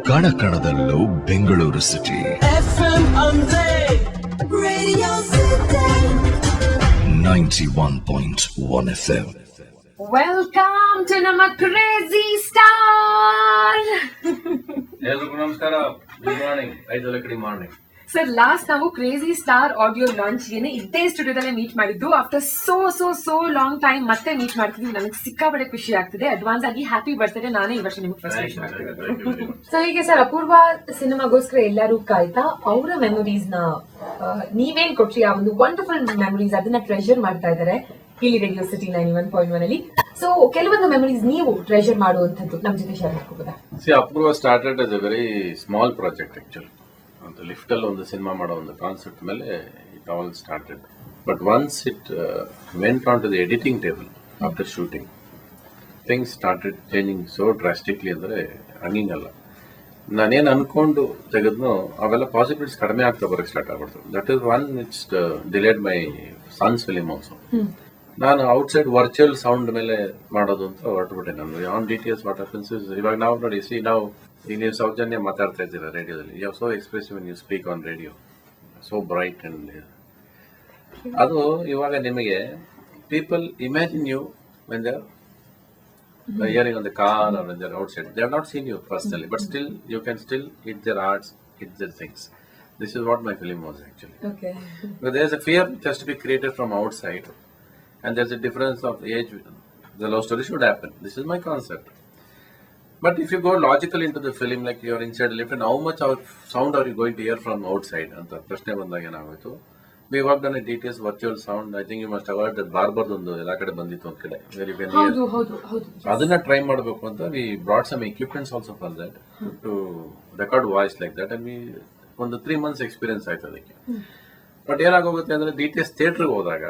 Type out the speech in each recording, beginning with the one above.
ಕಣ ಕಣದಲ್ಲೂ Bengaluru city FM ಅಂದ್ರೆ Radio City. 91.1 FM. Welcome to ನಮ್ಮ ಕ್ರೇಜಿ ಸ್ಟಾರ್. ಎಲ್ರಿಗೂ ನಮಸ್ಕಾರ. Good morning. 5 morning. Sir, last ನಾವು ಕ್ರೇಜಿ ಸ್ಟಾರ್ ಆಡಿಯೋ ಲಾಂಚ್ ಗೆ ಇದೇ ಸ್ಟುಡಿಯೋದಲ್ಲೇ ಮೀಟ್ ಮಾಡಿದ್ದು. ಆಫ್ಟರ್ ಸೋ ಲಾಂಗ್ ಟೈಮ್ ಮತ್ತೆ ಮೀಟ್ ಮಾಡ್ತಿದ್ವಿ. ನನಗೆ ಸಿಕ್ಕಾಪಟ್ಟೆ ಖುಷಿ ಆಗ್ತಿದೆ. ಅಡ್ವಾನ್ಸ್ ಆಗಿ ಹ್ಯಾಪಿ ಬರ್ತ್ಡೇ. ನಾನೇ ಈ ವರ್ಷ ನಿಮಗೆ ಫಸ್ಟ್ ವಿಶ್ ಮಾಡ್ತಿದ್ದೆ. ಸೊ ಹೀಗೆ ಸರ್, ಅಪೂರ್ವ ಸಿನಿಮಾಗೋಸ್ಕರ ಎಲ್ಲರೂ ಕಾಯ್ತಾ ಅವರ ಮೆಮೊರೀಸ್ ನ ನೀವೇನ್ ಕೊಟ್ರಿ, ಆ ಒಂದು ವಂಡರ್ಫುಲ್ ಮೆಮೊರೀಸ್ ಅದನ್ನ ಟ್ರೆಷರ್ ಮಾಡ್ತಾ ಇದ್ದಾರೆ ಇಲ್ಲಿ ರೇಡಿಯೋ ಸಿಟಿ 91.1 ಅಲ್ಲಿ. ಸೊ ಕೆಲವೊಂದು ಮೆಮೊರೀಸ್ ನೀವು ಟ್ರೆಷರ್ ಮಾಡುವಂತದ್ದು ನಮ್ಮ ಜೊತೆ ಶೇರ್ ಮಾಡ್ಕೋಬೋದಾ? Apoorva started as a very small project actually. ಒಂದು ಲಿಫ್ಟ್ ಅಲ್ಲಿ ಒಂದು ಸಿನಿಮಾ ಮಾಡೋ ಒಂದು ಕಾನ್ಸೆಪ್ಟ್ ಮೇಲೆ it all started. But once it went on to the editing table after shooting, things started changing so drastically. ಅಂದರೆ ಹಂಗಿಂಗಲ್ಲ, ನಾನೇನು ಅನ್ಕೊಂಡು ತೆಗೆದ್ನೋ ಅವೆಲ್ಲ ಪಾಸಿಬಿಲಿಟೀಸ್ ಕಡಿಮೆ ಆಗ್ತಾ ಬರೋಕ್ಕೆ ಸ್ಟಾರ್ಟ್ ಆಗ್ಬಿಡ್ತು. That is one it's delayed my sons film also. ನಾನು ಔಟ್ಸೈಡ್ ವರ್ಚುವಲ್ ಸೌಂಡ್ ಮೇಲೆ ಮಾಡೋದು ಅಂತ ಹೊರಟುಬಿಟ್ಟೆ. ನಾನು on DTS what happens is, ಇವಾಗ ನಾವು ನೋಡಿ ನಾವು ಈಗ ನೀವು ಸೌಜನ್ಯ ಮಾತಾಡ್ತಾ ಇದ್ದೀರಾ ರೇಡಿಯೋದಲ್ಲಿ, you are so expressive when you speak on radio, so bright and ಅದು ಇವಾಗ ನಿಮಗೆ people imagine you when they are hearing on the car or when they are outside. They have not seen you personally, but still you can still hit their hearts, hit their things. This is what my film was actually. Okay. But there is a fear which has to be created from outside. And there's a difference of age. The love story should happen. This is my concept. But if you go logically into the film, like you're inside a lift, and how much sound are you going to hear from outside? And the question ಬಂದಾಗ ಏನಾಗೋಯ್ತು, we worked on a DTS virtual sound. I think you must have heard that ಬಾರ್ಬರ್ದು ಒಂದು ಎಲ್ಲ ಕಡೆ ಬಂದಿತ್ತು ಒಂದು ಕಡೆ, where you can hear. ಹೌದು. ಅದನ್ನ try ಮಾಡಬೇಕು ಅಂತ we brought some equipments also for that, to record voice like that. And we ಒಂದು 3 months ಎಕ್ಸ್ಪೀರಿಯನ್ಸ್ ಆಯ್ತು ಅದಕ್ಕೆ. ಬಟ್ ಏನಾಗೋಗುತ್ತೆ ಅಂದ್ರೆ DTS ಥಿಯೇಟರ್ಗೆ ಹೋದಾಗ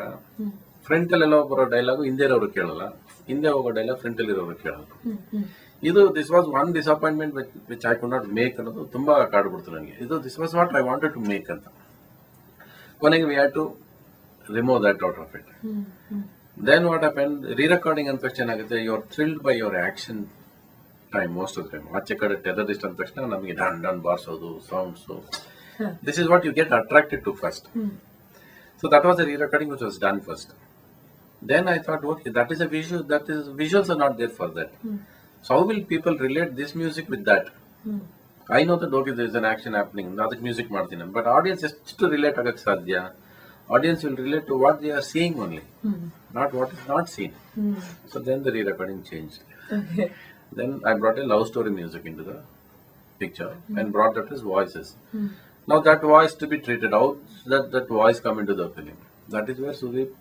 ಫ್ರಂಟ್ ಅಲ್ಲೆಲ್ಲ ಬರೋ ಡೈಲಾಗು ಹಿಂದೆ ಇರೋರು ಕೇಳಲ್ಲ, ಹಿಂದೆ ಹೋಗೋ ಡೈಲಾಗ್ ಫ್ರಂಟ್ ಅಲ್ಲಿ ಇರೋರು ಕೇಳಲ್ಲ. ಇದು this was one disappointment which I could not make ಅನ್ನೋದು ತುಂಬಾ ಕಾಡ್ಬಿಡ್ತು ನನಗೆ. This was what I wanted to make ಅಂತ. ಕೊನೆಗೆ we had to remove that out of it. Then what happen, rerecording ಅಂತ ತಕ್ಷಣ ಏನಾಗುತ್ತೆ, you are thrilled by your action time most of the time. ಆಚೆ ಕಡೆ ಟೆರರಿಸ್ಟ್ ಅಂದ ತಕ್ಷಣ ನಮಗೆ ಡನ್ ಬಾರ್ಸೋದು sounds, this is what you get attracted to first. So that was the re-recording which was done first. Then I thought, okay, that is a visual. Visuals are not there for that. So how will people relate this music with that? I know that okay, there is an action happening. Now that music ಮಾಡ್ತೀನಿ, but audience just to relate ಆಗಕ್ಕೆ ಸಾಧ್ಯ. Audience will relate to what they are seeing only, not what is not seen. So then the re-recording changed. Okay. Then I brought a love story music into the picture and brought that as voices. Now that voice to be treated out, that voice come into the film. That is where Sudeep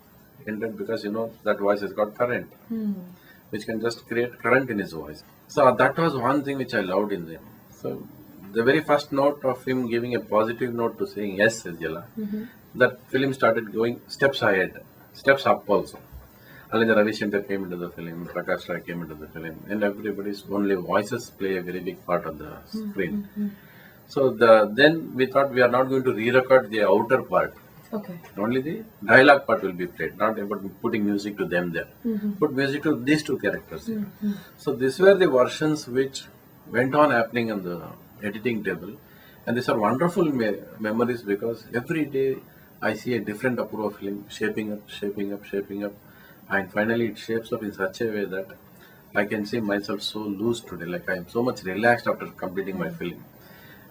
ended, because you know that voice has got current, which can just create current in his voice. So that was one thing which I loved in him. So the very first note of him giving a positive note to saying yes, Sajjala, that film started going steps ahead, steps up also. Alinda Ravi Shankar came into the film, Prakash Rai came into the film, and everybody's only voices play a very big part on the screen. So then we thought we are not going to re-record the outer part. Okay. Only the dialogue part will be played, not about putting music to them there. Put music to these two characters. So these were the versions which went on happening on the editing table, and these are wonderful memories, because every day I see a different Apurva film shaping up, and finally it shapes up in such a way that I can see myself so loose today, like I am so much relaxed after completing my film.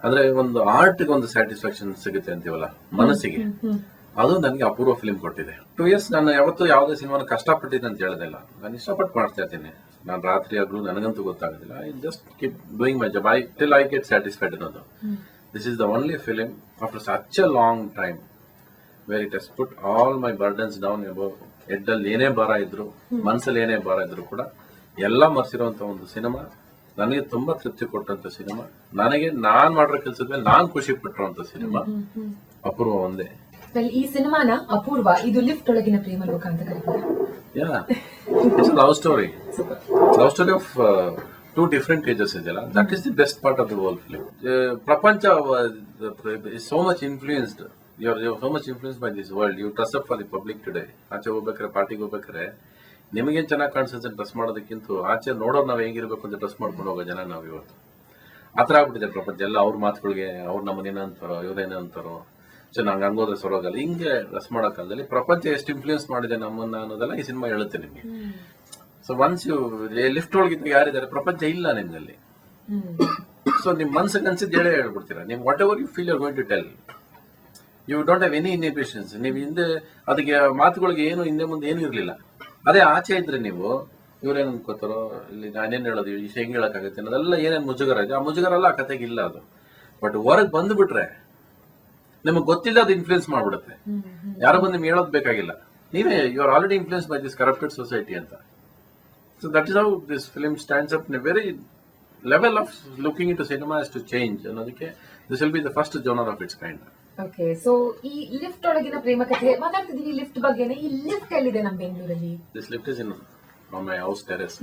ಅಂದ್ರೆ ಒಂದು ಆರ್ಟ್ಗೆ ಒಂದು satisfaction ಸಿಗುತ್ತೆ ಅಂತೀವಲ್ಲ ಮನಸ್ಸಿಗೆ, ಅದು ನನಗೆ ಅಪೂರ್ವ film ಕೊಟ್ಟಿದೆ. 2 years ನಾನು ಯಾವತ್ತೂ ಯಾವುದೇ ಸಿನಿಮಾನ ಕಷ್ಟಪಟ್ಟಿದ್ದೆ ಅಂತ ಹೇಳೋದಿಲ್ಲ. ನಾನು ಇಷ್ಟಪಟ್ಟು ಮಾಡ್ತಾ ಇದ್ದೀನಿ. ನಾನು ರಾತ್ರಿ ಆಗಲೂ ನನಗಂತೂ ಗೊತ್ತಾಗೋದಿಲ್ಲ. I just keep doing my job till I get satisfied ಅನ್ನೋದು. This is the only film after such a long time where it has put all my burdens down above. ಹೆಡ್ಡಲ್ಲಿ ಏನೇ ಭಾರ ಇದ್ರು, ಮನಸ್ಸಲ್ಲಿ ಏನೇ ಭಾರ ಇದ್ರು ಕೂಡ ಎಲ್ಲ ಮರ್ಸಿರುವಂತ ಒಂದು ಸಿನಿಮಾ. ನನಗೆ ತುಂಬಾ ತೃಪ್ತಿ ಕೊಟ್ಟಂತ ಸಿನಿಮಾ. ನನಗೆ ನಾನ್ ಮಾಡಿರೋ ಕೆಲಸದ ಮೇಲೆ ನಾನ್ ಖುಷಿ ಪಟ್ಟಿರುವಂತ ಸಿನಿಮಾ ಅಪೂರ್ವ ಒಂದೇ. ಈ ಸಿನಿಮಾನ ಅಪೂರ್ವ ಇದು ಲಿಫ್ಟ್ ಒಳಗಿನ ಪ್ರೇಮ ಲೋಕ ಅಂತ ಕರೀತಾರೆ. It's a love story. Love story of 2 different ages ಇದೆಯಲ್ಲ, that is the best part of the whole film. ಪ್ರಪಂಚ is so much influenced. You're so much influenced by this world. You dress up for the public today. ಆಚೆ ಹೋಗ್ಬೇಕಾರೆ, ಪಾರ್ಟಿಗೆ ಹೋಗ್ಬೇಕಾರೆ ನಿಮಗೇನು ಚೆನ್ನಾಗಿ ಕಾಣಿಸುತ್ತೆ dress ಮಾಡೋದಕ್ಕಿಂತ ಆಚೆ ನೋಡೋರು ನಾವು ಹೆಂಗಿರ್ಬೇಕು ಅಂತ ಡ್ರೆಸ್ ಮಾಡ್ಕೊಂಡು ಹೋಗೋ ಜನ ನಾವು ಇವತ್ತು. ಆತರ ಆಗ್ಬಿಟ್ಟಿದೆ ಪ್ರಪಂಚ ಎಲ್ಲ ಅವ್ರ ಮಾತುಗಳಿಗೆ ಅವ್ರು ನಮ್ಮನೇನ ಅಂತಾರೋ ಇವ್ರೇನ ಅಂತಾರೋ ಸೊ ನಂಗೆ ಹಂಗೋದ್ರೆ ಸರೋಗಲ್ಲ ಹಿಂಗೆ ರಸ್ ಮಾಡೋ ಕಾಲದಲ್ಲಿ ಪ್ರಪಂಚ ಎಷ್ಟು ಇನ್ಫ್ಲೂಯೆನ್ಸ್ ಮಾಡಿದೆ ನಮ್ಮನ್ನ ಅನ್ನೋದೆಲ್ಲ ಈ ಸಿನಿಮಾ ಹೇಳುತ್ತೆ ನಿಮ್ಗೆ. ಸೊ ಒನ್ಸ್ ಯು ಲಿಫ್ಟ್ ಒಳಗಿದ್ದಾಗ ಯಾರಿದ್ದಾರೆ ಪ್ರಪಂಚ ಇಲ್ಲ ನಿಮ್ನಲ್ಲಿ. ಸೊ ನಿಮ್ ಮನ್ಸಿಗೆ ಅನ್ಸಿದ್ದು ಹೇಳೇ ಹೇಳ್ಬಿಡ್ತೀರಾ. ನೀವು whatever you feel you are going to tell. You don't have any inhibitions. ನೀವು ಹಿಂದೆ ಅದಕ್ಕೆ ಮಾತುಗಳಿಗೆ ಏನು ಹಿಂದೆ ಮುಂದೆ ಏನು ಇರಲಿಲ್ಲ. ಅದೇ ಆಚೆ ಇದ್ರೆ ನೀವು ಇವ್ರೇನು ಅನ್ಕೋತಾರೋ ಇಲ್ಲಿ ನಾನೇನ್ ಹೇಳೋದು ಈ ಹೆಂಗ್ ಹೇಳಕ್ಕಾಗತ್ತೆ ಅನ್ನೋದೆಲ್ಲ ಏನೇನು ಮುಜುಗರ ಇದೆ ಆ ಮುಜುಗರ ಎಲ್ಲ ಆ ಕತೆಗೆ ಇಲ್ಲ ಅದು. ಬಟ್ ಹೊರಗೆ ಬಂದ್ಬಿಟ್ರೆ ನಿಮಗೆ ಗೊತ್ತಿಲ್ಲ ಅದು ಇನ್ಫ್ಲೂಯೆನ್ಸ್ ಮಾಡ್ಬಿಡುತ್ತೆ. ಯಾರೋ ಬಂದು ನಿಮ್ಗೆ ಹೇಳೋದು ಬೇಕಾಗಿಲ್ಲ. ನೀವೇ you are already influence by this corrupted society ಅಂತ. So that is how this film stands up in a very level of looking in to cinema is to change ಅನ್ನೋದಕ್ಕೆ this will be the first genre of its kind. Okay, so ಈ lift ಒಳಗಿನ ಪ್ರೇಮ ಕಥೆ ಮಾತಾಡ್ತಿದೀವಿ. Lift ಬಗ್ಗೆನೇ. ಈ lift ಎಲ್ಲಿದೆ ನಮ್ಮ ಬೆಂಗಳೂರಲ್ಲಿ? This lift is in my house terrace.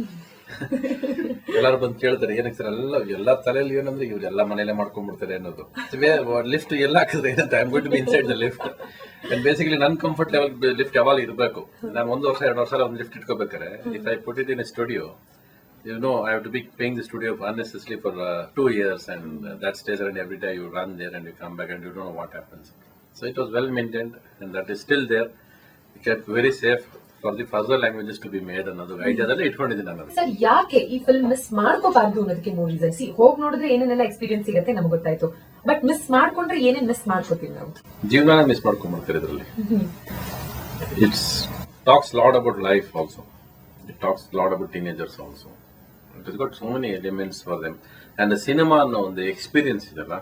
ಎಲ್ಲಾರು ಬಂದು ಕೇಳ್ತಾರೆ ಏನಕ್ಕೆ ಸರ್ ಎಲ್ಲ ತಲೆಯಲ್ಲಿ ಏನಂದ್ರೆ ಇವ್ರು ಎಲ್ಲ ಮನೇಲೆ ಮಾಡ್ಕೊಂಡ್ಬಿಡ್ತಾರೆ ಅನ್ನೋದು. ಲಿಫ್ಟ್ ಎಲ್ಲ ಹಾಕಿದ್ರೆ ಏನಂತ I am going to be inside the lift. And basically ನನ್ ಕಂಫರ್ಟ್ ಲೆವೆಲ್ ಲಿಫ್ಟ್ ಯಾವಾಗ ಇರಬೇಕು. ನಾನು 1 ವರ್ಷ 2 ವರ್ಷ ಒಂದು ಲಿಫ್ಟ್ ಇಟ್ಕೋಬೇಕಾರೆ if I put it in a studio you know I have to be paying the studio unnecessarily for 2 years and that stays and every day you run there and you come back and you don't know what happens. So it was well maintained and that is still there. It kept very safe for the further languages to be made ಅನ್ನೋದು ಐಡಿಯಾದಲ್ಲಿ ಇಟ್ಕೊಂಡಿದ್ದೀನಿ ನಾನು. Sir, ಯಾಕೆ ಈ film miss ಮಾಡ್ಕೋಬಾರ್ದು ಅನ್ನೋದಕ್ಕೆ 3 reasons. ಹೋಗಿ ನೋಡಿದ್ರೆ ಏನೇನೆಲ್ಲ ಎಕ್ಸ್ಪೀರಿಯನ್ಸ್ ಸಿಗುತ್ತೆ ನಮ್ಗೆ ಗೊತ್ತಾಯ್ತು. ಬಟ್ ಮಿಸ್ ಮಾಡ್ಕೊಂಡ್ರೆ ಏನೇನ್ ಮಿಸ್ ಮಾಡ್ಕೋತೀವಿ ನಾವು? ಜೀವನ ಮಿಸ್ ಮಾಡ್ಕೊಂಡ್ಬಿಡ್ತಾರೆ ಇದರಲ್ಲಿ. It's talks lot about life also. It talks lot about teenagers also. It has got so many elements for them. And the cinema ಅನ್ನೋ ಒಂದು ಎಕ್ಸ್ಪೀರಿಯನ್ಸ್ ಇದೆಲ್ಲ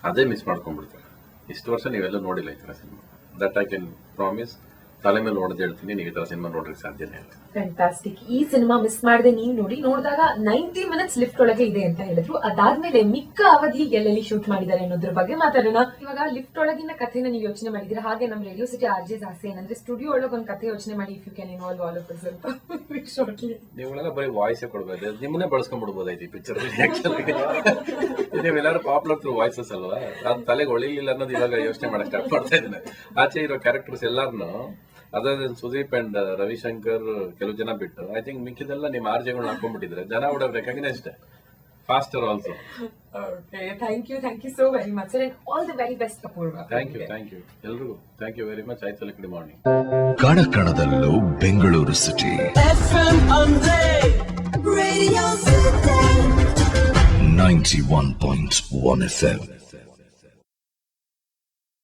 ಅದೇ ಮಿಸ್ ಮಾಡ್ಕೊಂಡ್ಬಿಡ್ತಾರೆ. ಇಷ್ಟು ವರ್ಷ ನೀವೆಲ್ಲ ನೋಡಿಲ್ಲ ಈ ತರ cinema. That I can promise. ತಲೆ ಮೇಲೆ ನೋಡೋದು ಹೇಳ್ತೀನಿ, ನೀವು ಈ ತರ ಸಿನಿಮಾ ನೋಡ್ಲಿಕ್ಕೆ ಸಾಧ್ಯನೇ ಇಲ್ಲ. ಫ್ಯಾಂಟಾಸ್ಟಿಕ್. ಈ ಸಿನಿಮಾ ಮಿಸ್ ಮಾಡದೆ ನೀವು ನೋಡಿದಾಗ 90 ಮಿನಿಟ್ಸ್ ಲಿಫ್ಟ್ ಒಳಗೆ ಇದೆ ಅಂತ ಹೇಳಿದ್ರು. ಅದಾದ್ಮೇಲೆ ಮಿಕ್ಕ ಅವಧಿ ಎಲ್ಲೆಲ್ಲಿ ಶೂಟ್ ಮಾಡಿದ್ದಾರೆ ಅನ್ನೋದ್ರ ಬಗ್ಗೆ ಮಾತಾಡೋಣ. ಇವಾಗ ಲಿಫ್ಟ್ ಒಳಗಿನ ಕಥೆನ ನೀವು ಯೋಚನೆ ಮಾಡಿದ್ರೆ, ಹಾಗೆ ನಮ್ಮ ರೇಡಿಯೋ ಸಿಟಿ ಆರ್ಜೆಸ್ ಆಸೆ ಏನಂದ್ರೆ ಸ್ಟುಡಿಯೋ ಒಳಗೆ ಒಂದು ಕಥೆ ಯೋಚನೆ ಮಾಡಿ if you can involve all of us ಅಂತ ಶಾರ್ಟ್ಲಿ. ನೀವೆಲ್ಲ ಬರೀ ವಾಯ್ಸೇ ಕೊಡ್ಬೋದು, ನಿಮ್ಮನ್ನೇ ಬಳಸ್ಕೊಂಡ್ಬಿಡ್ಬೋದಾಯ್ತು ಈ ಪಿಕ್ಚರ್. ನೀವೆಲ್ಲರೂ ಪಾಪ್ಯುಲರ್ ಥ್ರೂ ವಾಯ್ಸಸ್ ಅಲ್ವಾ, ಅದು ತಲೆಗೆ ಒಳಿಲಿಲ್ಲ ಅನ್ನೋದು ಇವಾಗ ಯೋಚನೆ ಮಾಡಕ್ ಸ್ಟಾರ್ಟ್ ಮಾಡ್ತಾ ಇದ್ದೇನೆ. ಆಚೆ ಇರೋ ಕ್ಯಾರೆಕ್ಟರ್ಸ್ ಎಲ್ಲಾರನು ಅದರ್ ಸುದೀಪ್ ಅಂಡ್ ರವಿಶಂಕರ್ ಕೆಲವು ಜನ ಬಿಟ್ಟು ಐ ಥಿಂಕ್ ಮಿಕ್ಕಿದೆಲ್ಲ ನಿಮ್ಮ ಆರ್ಜೆಗಳನ್ನ ಹಾಕೊಂಡ್ಬಿಟ್ಟಿದ್ರೆ ಜನ would have recognised faster also. Okay, thank you so very much and all the very best Apoorva. Thank you ಎಲ್ರಿಗೂ ಥ್ಯಾಂಕ್ ಯು ವೆರಿ ಮಚ್. ಆಯ್ತು, ಗುಡ್ ಮಾರ್ನಿಂಗ್. ಕಣ ಕಣದಲ್ಲೂ Bengaluru city Radio City 91.1 FM.